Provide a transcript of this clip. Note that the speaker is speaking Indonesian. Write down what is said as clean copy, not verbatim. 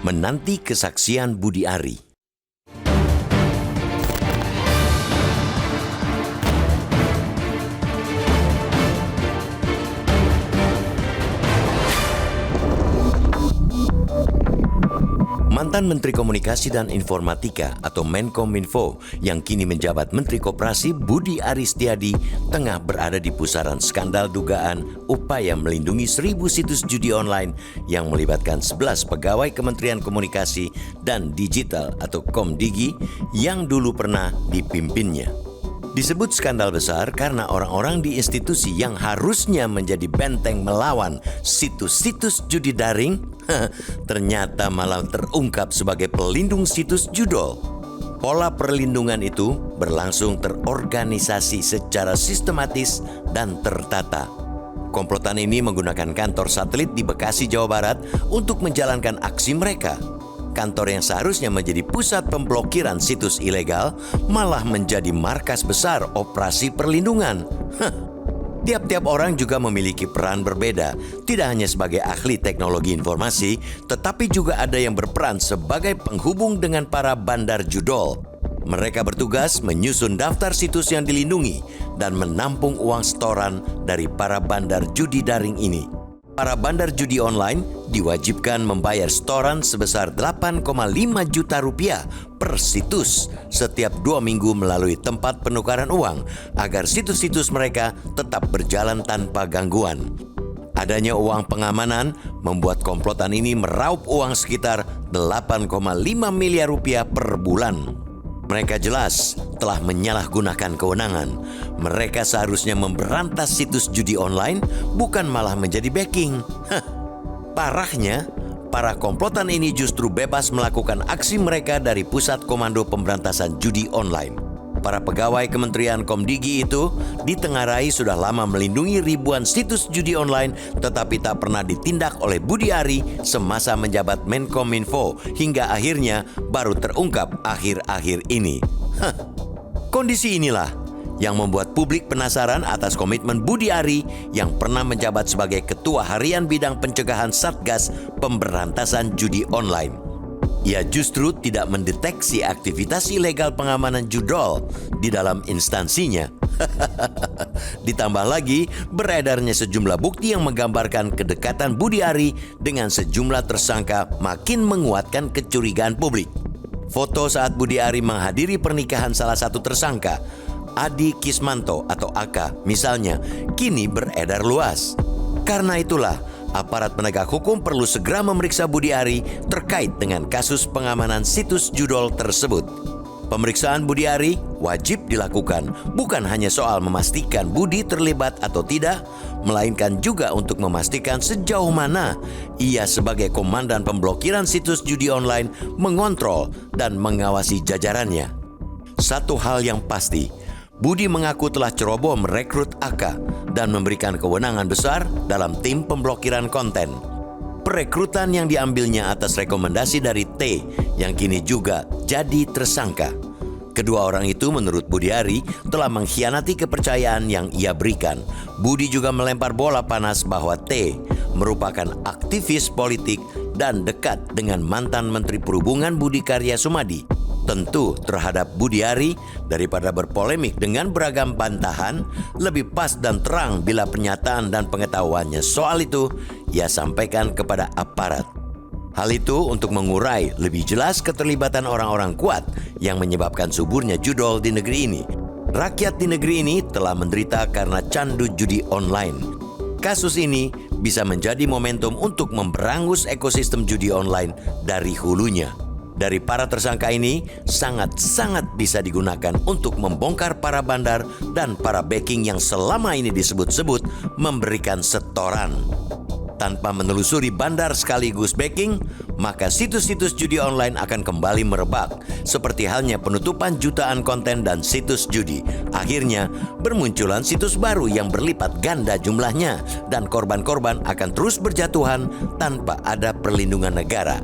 menanti kesaksian Budi Ari. Mantan Menteri Komunikasi dan Informatika atau Menkominfo yang kini menjabat Menteri Koperasi Budi Ari Setiadi tengah berada di pusaran skandal dugaan upaya melindungi 1.000 situs judi online yang melibatkan 11 pegawai Kementerian Komunikasi dan Digital atau Komdigi yang dulu pernah dipimpinnya. Disebut skandal besar karena orang-orang di institusi yang harusnya menjadi benteng melawan situs-situs judi daring ternyata malah terungkap sebagai pelindung situs judol. Pola perlindungan itu berlangsung terorganisasi secara sistematis dan tertata. Komplotan ini menggunakan kantor satelit di Bekasi, Jawa Barat untuk menjalankan aksi mereka. Kantor yang seharusnya menjadi pusat pemblokiran situs ilegal malah menjadi markas besar operasi perlindungan. Tiap-tiap orang juga memiliki peran berbeda, tidak hanya sebagai ahli teknologi informasi, tetapi juga ada yang berperan sebagai penghubung dengan para bandar judol. Mereka bertugas menyusun daftar situs yang dilindungi dan menampung uang setoran dari para bandar judi daring ini. Para bandar judi online diwajibkan membayar setoran sebesar 8,5 juta rupiah per situs setiap 2 minggu melalui tempat penukaran uang agar situs-situs mereka tetap berjalan tanpa gangguan. Adanya uang pengamanan membuat komplotan ini meraup uang sekitar 8,5 miliar rupiah per bulan. Mereka jelas telah menyalahgunakan kewenangan. Mereka seharusnya memberantas situs judi online, bukan malah menjadi backing. Parahnya, para komplotan ini justru bebas melakukan aksi mereka dari Pusat Komando Pemberantasan Judi Online. Para pegawai Kementerian Komdigi itu ditengarai sudah lama melindungi ribuan situs judi online, tetapi tak pernah ditindak oleh Budi Ari semasa menjabat Menkominfo hingga akhirnya baru terungkap akhir-akhir ini. Kondisi inilah yang membuat publik penasaran atas komitmen Budi Ari yang pernah menjabat sebagai Ketua Harian Bidang Pencegahan Satgas Pemberantasan Judi Online. Ia justru tidak mendeteksi aktivitas ilegal pengamanan judol di dalam instansinya. Ditambah lagi, beredarnya sejumlah bukti yang menggambarkan kedekatan Budi Ari dengan sejumlah tersangka makin menguatkan kecurigaan publik. Foto saat Budi Ari menghadiri pernikahan salah satu tersangka, Adi Kismanto atau Aka misalnya, kini beredar luas. Karena itulah, aparat penegak hukum perlu segera memeriksa Budi Ari terkait dengan kasus pengamanan situs judol tersebut. Pemeriksaan Budi Ari wajib dilakukan bukan hanya soal memastikan Budi terlibat atau tidak, melainkan juga untuk memastikan sejauh mana ia sebagai komandan pemblokiran situs judi online mengontrol dan mengawasi jajarannya. Satu hal yang pasti, Budi mengaku telah ceroboh merekrut Aka dan memberikan kewenangan besar dalam tim pemblokiran konten. Perekrutan yang diambilnya atas rekomendasi dari T yang kini juga jadi tersangka. Kedua orang itu menurut Budi Ari telah mengkhianati kepercayaan yang ia berikan. Budi juga melempar bola panas bahwa T merupakan aktivis politik dan dekat dengan mantan Menteri Perhubungan Budi Karya Sumadi. Tentu terhadap Budi Ari, daripada berpolemik dengan beragam bantahan, lebih pas dan terang bila pernyataan dan pengetahuannya soal itu ia sampaikan kepada aparat. Hal itu untuk mengurai lebih jelas keterlibatan orang-orang kuat yang menyebabkan suburnya judol di negeri ini. Rakyat di negeri ini telah menderita karena candu judi online. Kasus ini bisa menjadi momentum untuk memberangus ekosistem judi online dari hulunya. Dari para tersangka ini sangat-sangat bisa digunakan untuk membongkar para bandar dan para backing yang selama ini disebut-sebut memberikan setoran. Tanpa menelusuri bandar sekaligus backing, maka situs-situs judi online akan kembali merebak, seperti halnya penutupan jutaan konten dan situs judi. Akhirnya, bermunculan situs baru yang berlipat ganda jumlahnya, dan korban-korban akan terus berjatuhan tanpa ada perlindungan negara.